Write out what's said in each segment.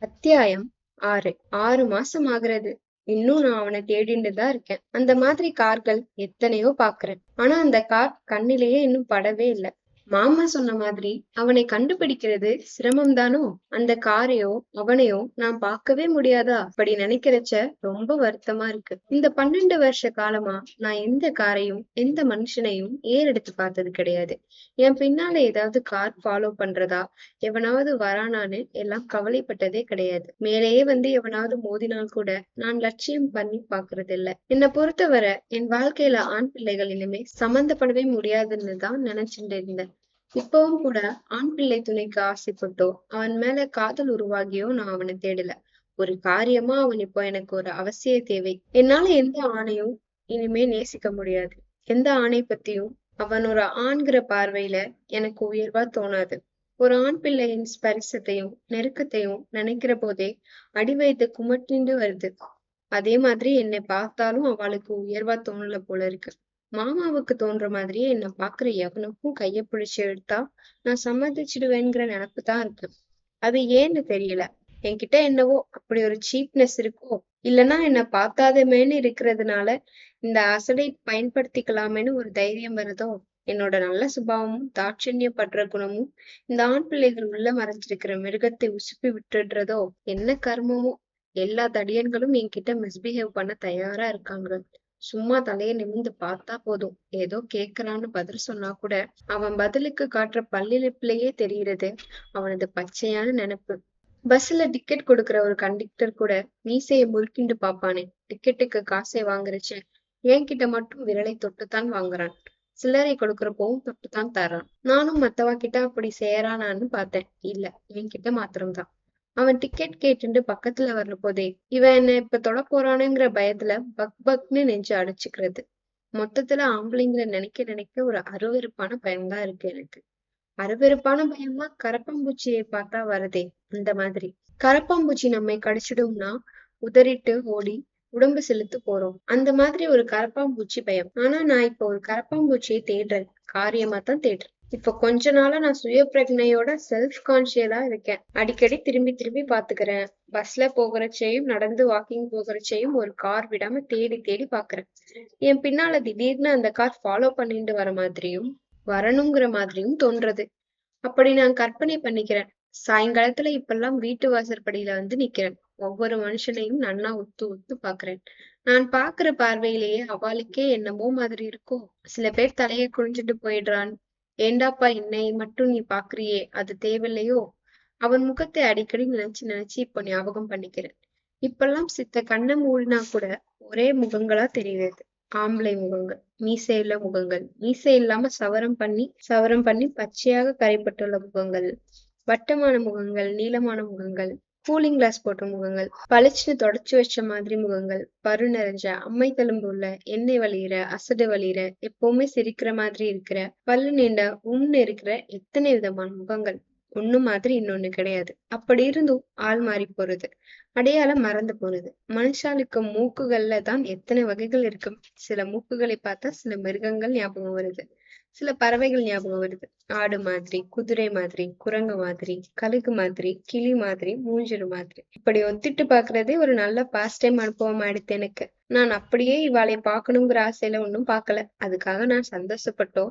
அத்தியாயம் 6. 6 மாசம் ஆகுறது. இன்னும் நான் அவனை தேடிட்டு தான் இருக்கேன். அந்த மாதிரி கார்கள் எத்தனையோ பாக்குறேன். ஆனா அந்த கார் கண்ணிலேயே இன்னும் படவே இல்ல. மாமா சொன்ன மாதிரி அவனை கண்டுபிடிக்கிறது சிரமம் தானோ? அந்த காரையோ அவனையோ நான் பார்க்கவே முடியாதா? அப்படி நினைக்கிறச்ச ரொம்ப வருத்தமா இருக்கு. இந்த 12 வருஷ காலமா நான் எந்த காரையும் எந்த மனுஷனையும் ஏறெடுத்து பார்த்தது கிடையாது. என் பின்னால ஏதாவது கார் ஃபாலோ பண்றதா, எவனாவது வரானான்னு எல்லாம் கவலைப்பட்டதே கிடையாது. மேலேயே வந்து எவனாவது மோதினால் கூட நான் லட்சியம் பண்ணி பாக்குறது இல்ல. என்னை பொறுத்தவரை என் வாழ்க்கையில ஆண் பிள்ளைகள் இனிமே சம்மந்தப்படவே முடியாதுன்னு தான் நினைச்சுட்டு இருந்தேன். இப்பவும் கூட ஆண் பிள்ளை துணைக்கு ஆசைப்பட்டோ அவன் மேல காதல் உருவாகியோ நான் அவனை தேடல. ஒரு காரியமா அவன் இப்போ எனக்கு ஒரு அவசிய தேவை. என்னால எந்த ஆணையும் இனிமே நேசிக்க முடியாது. எந்த ஆணை பத்தியும் அவன் ஒரு ஆண்கிற பார்வையில எனக்கு உயர்வா தோணாது. ஒரு ஆண் பிள்ளையின் ஸ்பரிசத்தையும் நெருக்கத்தையும் நினைக்கிற போதே அடி வயித்து குமட்டிண்டு வருது. அதே மாதிரி என்னை பார்த்தாலும் அவளுக்கு உயர்வா தோணல போல இருக்கு. மாமாவுக்கு தோன்ற மாதிரியே என்ன பாக்குற எவனுக்கும் கைய பிடிச்சு எடுத்தா நான் சம்மதிச்சிடுவேங்கிற நினைப்பு தான் இருக்கு. அது ஏன்னு தெரியல. என்கிட்ட என்னவோ அப்படி ஒரு சீப்னஸ் இருக்கோ, இல்லைன்னா என்ன பார்த்தாதமேன்னு இருக்கிறதுனால இந்த அசடை பயன்படுத்திக்கலாமேன்னு ஒரு தைரியம் வருதோ. என்னோட நல்ல சுபாவமும் தாட்சண்யப்படுற குணமும் இந்த ஆண் பிள்ளைகள் உள்ள மறைஞ்சிருக்கிற மிருகத்தை உசுப்பி விட்டுடுறதோ. என்ன கர்மமோ. எல்லா தடியன்களும் என்கிட்ட மிஸ்பிஹேவ் பண்ண தயாரா இருக்காங்க. சும்மா தலைய நிமிர்ந்து பார்த்தா போதும், ஏதோ கேக்குறான்னு பதில் சொன்னா கூட அவன் பதிலுக்கு காட்டுற பல்லிழிப்புலயே தெரிகிறது அவனது பச்சையான நினைப்பு. பஸ்ல டிக்கெட் கொடுக்கற ஒரு கண்டக்டர் கூட மீசைய முறுக்கிண்டு பாப்பானே, டிக்கெட்டுக்கு காசை வாங்குறச்ச என்கிட்ட மட்டும் விரலை தொட்டுத்தான் வாங்குறான். சில்லறை கொடுக்கறப்பவும் தொட்டுத்தான் தர்றான். நானும் மத்தவா கிட்ட அப்படி செய்யறானான்னு பார்த்தேன். இல்ல, என்கிட்ட மாத்திரம்தான். அவன் டிக்கெட் கேட்டுட்டு பக்கத்துல வர்ற போதே இவன் என்ன இப்ப தொட போறானுங்கிற பயத்துல பக் பக்னு நெஞ்சு அடைச்சுக்கிறது. மொத்தத்துல ஆம்பளைங்களை நினைக்க நினைக்க ஒரு அருவருப்பான பயம்தான் இருக்கு எனக்கு. அருவருப்பான பயமா கரப்பாம்பூச்சியை பார்த்தா வரதே, அந்த மாதிரி. கரப்பாம்பூச்சி நம்மை கடிச்சிடும்னா உதறிட்டு ஓடி உடம்பு செலுத்து போறோம். அந்த மாதிரி ஒரு கரப்பாம்பூச்சி பயம். ஆனா நான் இப்ப ஒரு கரப்பாம்பூச்சியை தேடுறேன். காரியமா தான் தேடுறேன். இப்ப கொஞ்ச நாளா நான் சுய பிரஜனையோட செல்ஃப் கான்சியஸா இருக்கேன். அடிக்கடி திரும்பி திரும்பி பாத்துக்கிறேன். பஸ்ல போகிறச்சையும் நடந்து வாக்கிங் போகிறச்சையும் ஒரு கார் விடாம தேடி தேடி பாக்குறேன். என் பின்னால திடீர்னு அந்த கார் ஃபாலோ பண்ணிட்டு வர மாதிரியும் வரணுங்கிற மாதிரியும் தோன்றது. அப்படி நான் கற்பனை பண்ணிக்கிறேன். சாயங்காலத்துல இப்பெல்லாம் வீட்டு வாசற்படியில வந்து நிக்கிறேன். ஒவ்வொரு மனுஷனையும் நன்னா உத்து உத்து பாக்குறேன். நான் பாக்குற பார்வையிலேயே அவளுக்கே என்னமோ மாதிரி இருக்கும். சில பேர் தலையை குனிஞ்சிட்டு போயிடுறான். ஏண்டாப்பா என்னை மட்டும் நீ பாக்குறியே, அது தேவையில்லையோ? அவன் முகத்தை அடிக்கடி நினைச்சு நினைச்சு இப்ப ஞாபகம் பண்ணிக்கிறேன். இப்பெல்லாம் சித்த கண்ணை மூடினா கூட ஒரே முகங்களா தெரியுது. ஆம்பளை முகங்கள், மீசையுள்ள முகங்கள், மீசை இல்லாம சவரம் பண்ணி பச்சையாக கரைப்பட்டுள்ள முகங்கள், வட்டமான முகங்கள், நீளமான முகங்கள், கூலிங் கிளாஸ் போட்ட முகங்கள், பளிச்சுன்னு தொடச்சு வச்ச மாதிரி முகங்கள், பரு நிறைஞ்ச அம்மை தழும்பு உள்ள எண்ணெய் வழியிற அசடு வழியிற எப்பவுமே சிரிக்கிற மாதிரி இருக்கிற பல்லு நீண்ட உம்னு இருக்கிற எத்தனை விதமான முகங்கள். ஒண்ணு மாதிரி இன்னொன்னு கிடையாது. அப்படி இருந்தும் ஆள் மாறி போறது, அடையாளம் மறந்து போறது. மனுஷாளுக்கு மூக்குகள்ல தான் எத்தனை வகைகள் இருக்கு. சில மூக்குகளை பார்த்தா சில மிருகங்கள் ஞாபகம் வருது, சில பறவைகள் ஞாபகம் வருது. ஆடு மாதிரி, குதிரை மாதிரி, குரங்கு மாதிரி, கழுகு மாதிரி, கிளி மாதிரி, மூஞ்சிரு மாதிரி. இப்படி ஒத்திட்டு பாக்குறதே ஒரு நல்ல பாஸ்ட் டைம் அனுபவம் ஆயிடுத்து எனக்கு. நான் அப்படியே இவாளை பார்க்கணுங்கிற ஆசையில ஒன்னும் பார்க்கல. அதுக்காக நான் சந்தோஷப்பட்டோ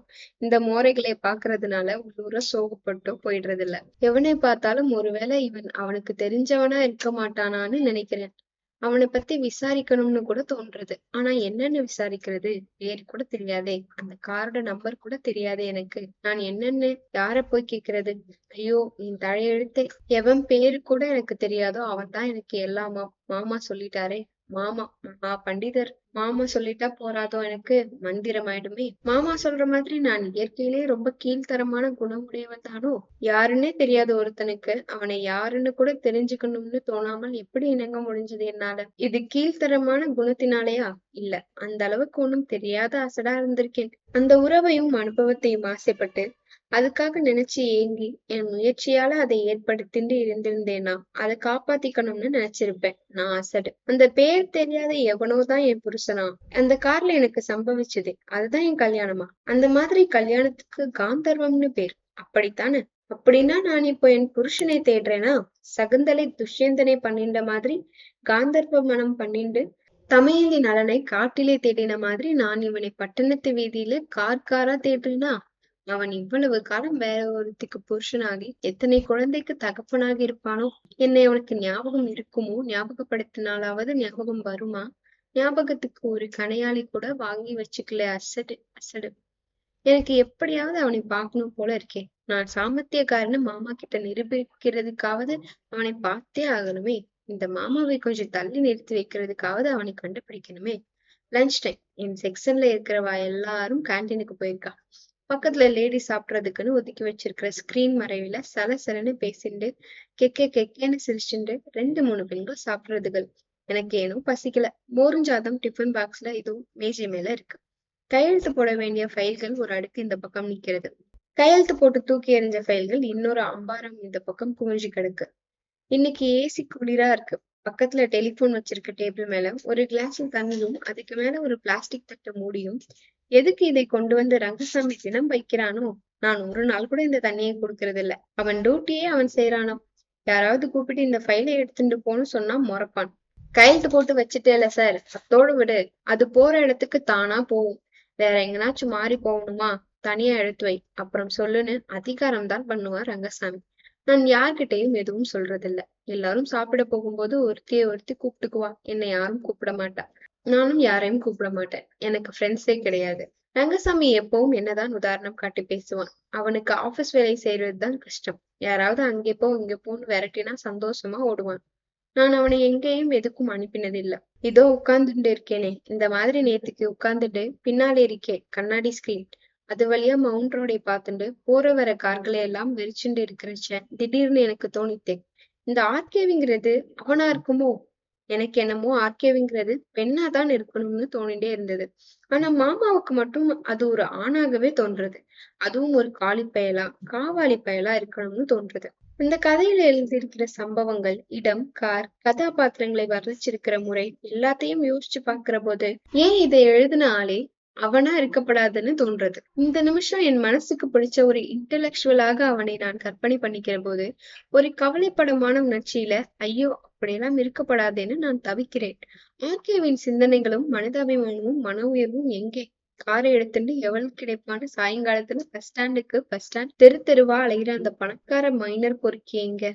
இந்த மோரைகளை பாக்குறதுனால உள்ளூர சோகப்பட்டோ போயிடுறது இல்ல. எவனை பார்த்தாலும் ஒருவேளை இவன் அவனுக்கு தெரிஞ்சவனா இருக்க மாட்டானான்னு நினைக்கிறேன். அவனை பத்தி விசாரிக்கணும்னு கூட தோன்றது. ஆனா என்னன்னு விசாரிக்கிறது? பேரு கூட தெரியாதே, அந்த காரோட நம்பர் கூட தெரியாதே எனக்கு. நான் என்னன்னு யார போய் கேக்குறது? ஐயோ, என் தலையெழுத்தே. எவன் பேரு கூட எனக்கு தெரியாதோ அவன் தான் எனக்கு எல்லாமா. மாமா சொல்லிட்டாரே. மாமா, மகா பண்டிதர். மாமா சொல்லிட்டா போறாதோ, எனக்கு மந்திரம் ஆயிடுமே. மாமா சொல்ற மாதிரி நான் இயற்கையிலேயே ரொம்ப கீழ்த்தரமான குணமுடையவன் தானோ? யாருன்னே தெரியாத ஒருத்தனுக்கு அவனை யாருன்னு கூட தெரிஞ்சுக்கணும்னு தோணாமல் எப்படி இணங்க முடிஞ்சது என்னால? இது கீழ்த்தரமான குணத்தினாலயா? இல்ல, அந்த அளவுக்கு ஒண்ணும் தெரியாத அசடா இருந்திருக்கேன். அந்த உறவையும் அனுபவத்தையும் ஆசைப்பட்டு அதுக்காக நினைச்சு ஏங்கி என் முயற்சியால அதை ஏற்படுத்திட்டு இருந்திருந்தேனா அதை காப்பாத்திக்கணும்னு நினைச்சிருப்பேன். நான் அசடு. அந்த பேர் தெரியாத எவனோதான் என் புருஷனா? அந்த கார்ல எனக்கு சம்பவிச்சதே அதுதான் என் கல்யாணமா? அந்த மாதிரி கல்யாணத்துக்கு காந்தர்வம்னு பேர், அப்படித்தானே? அப்படின்னா நான் இப்போ என் புருஷனை தேடுறேனா? சகுந்தலை துஷ்யந்தனை பண்ணிண்ட மாதிரி காந்தர்ப்ப மனம் பண்ணிண்டு தமையந்தி நலனை காட்டிலே தேடின மாதிரி நான் இவனை பட்டணத்து வீதியில காரா தேடுறேனா? அவன் இவ்வளவு காலம் வேற ஒருத்திக்கு புருஷனாகி எத்தனை குழந்தைக்கு தகப்பனாகி இருப்பானோ? என்னை அவனுக்கு ஞாபகம் இருக்குமோ? ஞாபகப்படுத்தினாலாவது ஞாபகம் வருமா? ஞாபகத்துக்கு ஒரு கணையாளி கூட வாங்கி வச்சுக்கல. அசடு அசடு. எனக்கு எப்படியாவது அவனை பார்க்கணும் போல இருக்கே. நான் சாமர்த்தியக்காரன்னு மாமா கிட்ட நிரூபிக்கிறதுக்காவது அவனை பார்த்தே ஆகணுமே. இந்த மாமாவை கொஞ்சம் தள்ளி நிறுத்தி வைக்கிறதுக்காவது அவனை கண்டுபிடிக்கணுமே. Lunch time. என் செக்ஷன்ல இருக்கிறவா எல்லாரும் கேன்டீனுக்கு போயிருக்கா. பக்கத்துல லேடி சாப்பிடறதுக்குன்னு ஒதுக்கி வச்சிருக்கிற ஸ்கிரீன் மறைவில சலசலன்னு பேசிண்டு கெக்கேன்னு சிரிச்சுண்டு 2-3 பெண்கள் சாப்பிடுறதுகள். எனக்கு ஏனோ பசிக்கல. மோருஞ்சாதம் டிஃபன் பாக்ஸ்ல இதோ மேஜை மேல இருக்கு. கையெழுத்து போட வேண்டிய ஃபைல்கள் ஒரு அடுக்கு இந்த பக்கம் நிக்கிறது. கையெழுத்து போட்டு தூக்கி எறிஞ்ச ஃபைல்கள் இன்னொரு அம்பாரம் இந்த பக்கம் குமிஞ்சு கிடக்கு. இன்னைக்கு ஏசி குளிரா இருக்கு. பக்கத்துல டெலிபோன் வச்சிருக்க டேபிள் மேல ஒரு கிளாஸ் தண்ணியும் அதுக்கு மேல ஒரு பிளாஸ்டிக் தட்டு மூடியும். எதுக்கு இதை கொண்டு வந்து ரங்கசாமி தினம் வைக்கிறானோ? நான் ஒரு நாள் கூட இந்த தண்ணியை கொடுக்கறது இல்ல. அவன் டியூட்டியே அவன் செய்யறானோ? யாராவது கூப்பிட்டு இந்த ஃபைலை எடுத்துட்டு போன்னு சொன்னா முறைப்பான். கையெழுத்து போட்டு வச்சுட்டேல சார், அத்தோடு விடு. அது போற இடத்துக்கு தானா போகும். வேற எங்கனாச்சும் மாறி போகணுமா? தனியா எடுத்து வை, அப்புறம் சொல்லுன்னு அதிகாரம் தான் பண்ணுவார் ரங்கசாமி. நான் யார்கிட்டயும் எதுவும் சொல்றதில்ல. எல்லாரும் சாப்பிட போகும்போது ஒருத்தி கூப்பிட்டுக்குவா. என்னை யாரும் கூப்பிட மாட்டா. நானும் யாரையும் கூப்பிட மாட்டேன். எனக்கு ஃப்ரெண்ட்ஸே கிடையாது. ரங்கசாமி எப்பவும் என்னதான் உதாரணம் காட்டி பேசுவான். அவனுக்கு ஆபீஸ் வேலை செய்யறதுதான் கஷ்டம். யாராவது அங்கே போ இங்க போன்னு விரட்டினா சந்தோஷமா ஓடுவான். நான் அவனை எங்கேயும் எதுக்கும் அனுப்பினதில்லை. இதோ உட்கார்ந்துட்டு இருக்கேனே, இந்த மாதிரி நேத்துக்கு உட்கார்ந்துட்டு பின்னாலே இருக்கே கண்ணாடி ஸ்கிரீன், அது வழியா மவுண்ட் ரோடை பார்த்துட்டு போற வர கார்களை எல்லாம் வெறிச்சுட்டு இருக்கிறச்ச திடீர்னு எனக்கு தோணித்தேன், இந்த ஆர்கேவிங்கிறது அவனா இருக்குமோ? எனக்கு என்னமோ ஆர்கேவிங்கிறது பெண்ணாதான் இருக்கணும்னு தோணிட்டே இருந்தது. ஆனா மாமாவுக்கு மட்டும் அது ஒரு ஆணாகவே தோன்றது. அதுவும் ஒரு காவாலி பயலா இருக்கணும்னு தோன்றது. இந்த கதையில எழுதியிருக்கிற சம்பவங்கள், இடம், கார், கதாபாத்திரங்களை வர்ணிச்சிருக்கிற முறை எல்லாத்தையும் யோசிச்சு பாக்குற போது ஏன் இதை எழுதின ஆளே அவனா இருக்கப்படாதுன்னு தோன்றது. இந்த நிமிஷம் என் மனசுக்கு பிடிச்ச ஒரு இன்டலெக்சுவலாக அவனை நான் கற்பனை பண்ணிக்கிற போது ஒரு கவலைப்படமான உணர்ச்சியில ஐயோ அப்படியெல்லாம் இருக்கப்படாதேன்னு நான் தவிக்கிறேன். ஆர்கேவின் சிந்தனைகளும் மனிதாபிமானமும் மன உயர்வும் எங்கே? காரை எடுத்துட்டு எவ்வளவு கிடைப்பான்னு சாயங்காலத்துல பஸ் ஸ்டாண்ட் தெருவா அலைகிற அந்த பணக்கார மைனர் பொறுக்கி எங்க?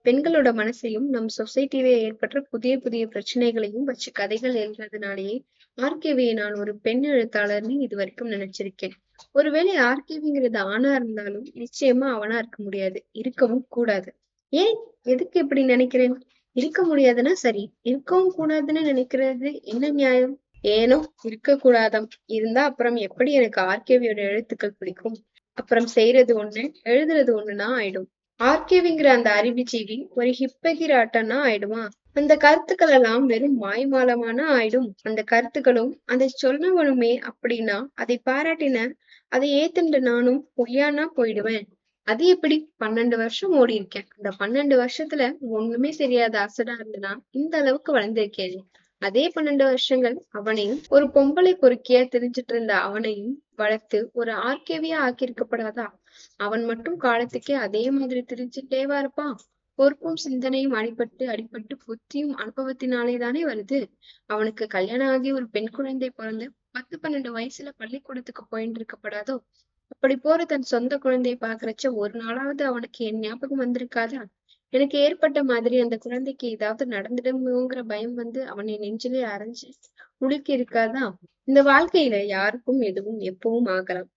பெண்களோட மனசையும் நம் சொசைட்டில ஏற்பட்ட புதிய புதிய பிரச்சனைகளையும் வச்சு கதைகள் எழுதுறதுனாலேயே ஆர்கேவியை நான் ஒரு பெண் எழுத்தாளர்னு இது வரைக்கும் நினைச்சிருக்கேன். ஒருவேளை ஆர்கேவிங்கிறது ஆணா இருந்தாலும் நிச்சயமா அவனா இருக்க முடியாது, இருக்கவும் கூடாது. ஏன்? எதுக்கு இப்படி நினைக்கிறேன்? இருக்க முடியாதுன்னா சரி, இருக்கவும் கூடாதுன்னு நினைக்கிறது என்ன நியாயம்? ஏனோ இருக்க கூடாதாம். இருந்தா அப்புறம் எப்படி எனக்கு ஆர்கேவியோட எழுத்துக்கள் பிடிக்கும்? அப்புறம் செய்யறது ஒண்ணு, எழுதுறது ஒண்ணுன்னா ஆயிடும். ஆர்கேவிங்கிற அந்த அறிவுஜீவி ஒரு ஹிப்பகிராட்டனா ஆயிடுவான். அந்த கருத்துக்கள் எல்லாம் வெறும் மாய்மாலமானா ஆயிடும். அந்த கருத்துக்களும் அதை சொன்னவனுமே அப்படின்னா அதை பாராட்டின அதை ஏத்துண்டு நானும் பொய்யானா போயிடுவேன். அது எப்படி? 12 வருஷம் ஓடி இருக்கேன். அந்த 12 வருஷத்துல ஒண்ணுமே தெரியாத அசடா இருந்தனா இந்த அளவுக்கு வளர்ந்திருக்கேன். அதே 12 வருஷங்கள் அவனையும் ஒரு பொம்பளை பொறுக்கியா தெரிஞ்சிட்டு இருந்த அவனையும் வளர்த்து ஒரு ஆர்கேவியா ஆக்கியிருக்கப்படாதா? அவன் மட்டும் காலத்துக்கே அதே மாதிரி திரிஞ்சுட்டேவா இருப்பான்? பொறுப்பும் சிந்தனையும் அடிபட்டு புத்தியும் அனுபவத்தினாலேதானே வருது. அவனுக்கு கல்யாணம் ஆகி ஒரு பெண் குழந்தை பிறந்து 10-12 வயசுல பள்ளிக்கூடத்துக்கு போயிட்டு இருக்கப்படாதோ? அப்படி போற தன் சொந்த குழந்தையை பாக்குறச்ச ஒரு நாளாவது அவனுக்கு என் ஞாபகம் வந்திருக்காதா? எனக்கு ஏற்பட்ட மாதிரி அந்த குழந்தைக்கு ஏதாவது நடந்துடுமோங்கிற பயம் வந்து அவனை நெஞ்சிலே அரைஞ்சு உலுக்கி இருக்காதா? இந்த வாழ்க்கையில யாருக்கும் எதுவும் எப்பவும் ஆகலாம்.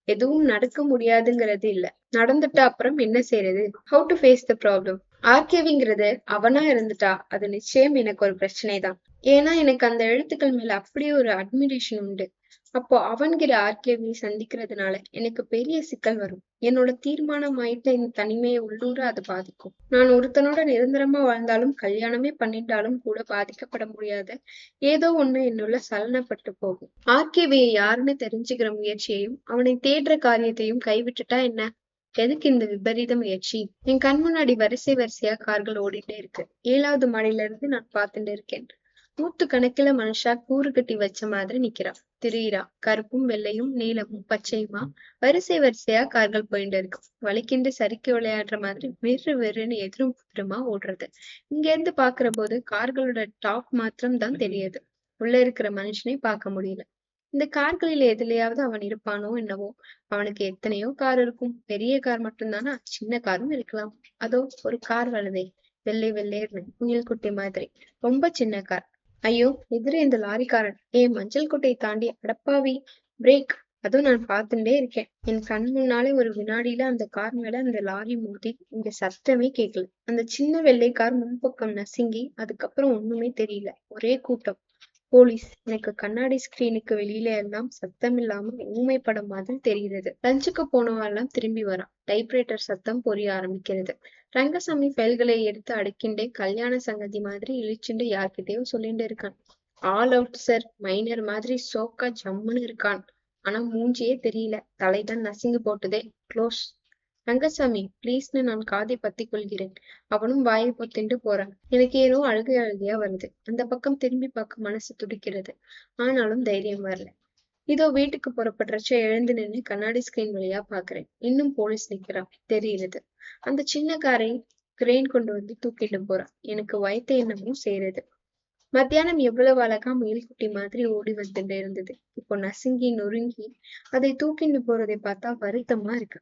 எதுவும் நடக்க முடியாதுங்கிறது இல்ல. நடந்துட்டா அப்புறம் என்ன செய்யறது? How to face the problem? ஆர்கேவிங்கிறது அவனா இருந்துட்டா அது நிச்சயம் எனக்கு ஒரு பிரச்சனை தான். ஏன்னா எனக்கு அந்த எழுத்துக்கள் மேல அப்படியே ஒரு அட்மிரேஷன் உண்டு. அப்போ அவன்கிற ஆர்கேவி சந்திக்கிறதுனால எனக்கு பெரிய சிக்கல் வரும். என்னோட தீர்மானம் ஆயிட்ட இந்த தனிமையை உள்ளூர அது பாதிக்கும். நான் ஒருத்தனோட நிரந்தரமா வாழ்ந்தாலும் கல்யாணமே பண்ணிட்டாலும் கூட பாதிக்கப்பட முடியாத ஏதோ ஒண்ணு என்னுள்ள சலனப்பட்டு போகும். ஆர்கேவியை யாருன்னு தெரிஞ்சுக்கிற முயற்சியையும் அவனை தேடுற காரியத்தையும் கைவிட்டுட்டா என்ன? எதுக்கு இந்த விபரீத முயற்சி? என் கண் முன்னாடி வரிசையா கார்கள் ஓடிட்டே இருக்கு. 7வது மாடியில இருந்து நான் பார்த்துட்டு இருக்கேன். நூத்துக்கணக்கில மனுஷா கூறு கட்டி வச்ச மாதிரி நிக்கிறா. திரியிறா. கருப்பும் வெள்ளையும் நீலமும் பச்சையுமா வரிசை வரிசையா கார்கள் போயிட்டு இருக்கு. வலிக்கிண்டு சறுக்கி விளையாடுற மாதிரி வெறு வெறுன்னு எதிரும் புதிருமா ஓடுறது. இங்க இருந்து பாக்குற போது கார்களோட டாப் மாத்திரம் தான் தெரியுது. உள்ள இருக்கிற மனுஷனே பார்க்க முடியல. இந்த கார்களில் எதுலயாவது அவன் இருப்பானோ என்னவோ. அவனுக்கு எத்தனையோ கார் இருக்கும். பெரிய கார் மட்டும்தானா, சின்ன காரும் இருக்கலாம். அதோ ஒரு கார் வருதே, வெள்ளை வெள்ளேர்னு முயல் குட்டி மாதிரி. ரொம்ப சின்ன கார். ஐயோ, எதிரே இந்த லாரிக்காரன். மஞ்சள் குட்டை தாண்டி அடப்பாவி, பிரேக். அதுவும் நான் பார்த்துட்டே இருக்கேன். என் கண் முன்னாலே ஒரு வினாடியில அந்த கார் மேல அந்த லாரி மோதி இங்க சத்தமே கேட்கல. அந்த சின்ன வெள்ளை கார் முன்பக்கம் நசுங்கி அதுக்கப்புறம் ஒண்ணுமே தெரியல. ஒரே கூட்டம். போலீஸ். எனக்கு கண்ணாடி ஸ்கிரீனுக்கு வெளியில எல்லாம் சத்தம் இல்லாம ஊமை படம் மாதிரி தெரிகிறது. லஞ்சுக்கு போனவன் எல்லாம் திரும்பி வரான். டைப்ரைட்டர் சத்தம் பொரிய ஆரம்பிக்கிறது. ரங்கசாமி ஃபைல்களை எடுத்து அடுக்கிண்டே கல்யாண சங்கதி மாதிரி இழிச்சுண்டு யார்கிட்டயோ சொல்லிட்டு இருக்கான். ஆல் அவுட் சார், மைனர் மாதிரி சோக்கா ஜம்முன்னு இருக்கான். ஆனா மூஞ்சியே தெரியல. தலைதான் நசுங்கி போட்டுதே. க்ளோஸ். ரங்கசாமி ப்ளீஸ்னு நான் காதை பத்திக் கொள்கிறேன். அவனும் வாயை பொத்திண்டு போறான். எனக்கு ஏனோ அழுகை அழுகையா வருது. அந்த பக்கம் திரும்பி பார்க்க மனசு துடிக்கிறது. ஆனாலும் தைரியம் வரல. இதோ வீட்டுக்கு புறப்படுறச்ச எழுந்து நின்னு கண்ணாடி ஸ்கிரீன் வழியா பாக்குறேன். இன்னும் போலீஸ் நிக்கிறான். தெரியுது. அந்த சின்ன காரை கிரெயின் கொண்டு வந்து தூக்கிட்டு போறான். எனக்கு வயத்த என்னமோ சேருது. மத்தியானம் எவ்வளவு அழகா முயல்குட்டி மாதிரி ஓடி வந்துட்டு இருந்தது. இப்போ நசுங்கி நொறுங்கி அதை தூக்கிட்டு போறதை பார்த்தா வருத்தமா இருக்கு.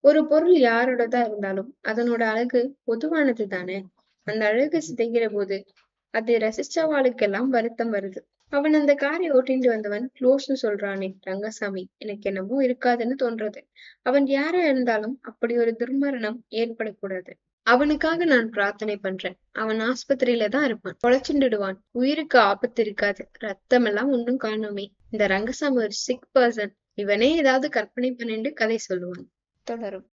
ஒரு பொருள் யாரோடதா இருந்தாலும் அதனோட அழகு பொதுவானது தானே. அந்த அழகு சிதைகிற போது அதை ரசிச்சவாளுக்கெல்லாம் வருத்தம் வருது. அவன் அந்த காரை ஓட்டிட்டு வந்தவன் க்ளோஸ்னு சொல்றானே ரங்கசாமி, எனக்கு என்னமோ இருக்காதுன்னு தோன்றது. அவன் யாரா இருந்தாலும் அப்படி ஒரு துர்மரணம் ஏற்படக்கூடாது. அவனுக்காக நான் பிரார்த்தனை பண்றேன். அவன் ஆஸ்பத்திரியில தான் இருப்பான். பொழைச்சுண்டுடுவான். உயிருக்கு ஆபத்து இருக்காது. ரத்தம் எல்லாம் ஒண்ணும் காணுமே. இந்த ரங்கசாமி ஒரு சிக் பர்சன். இவனே ஏதாவது கற்பனை பண்ணிட்டு கதை சொல்லுவான். தொடரும்.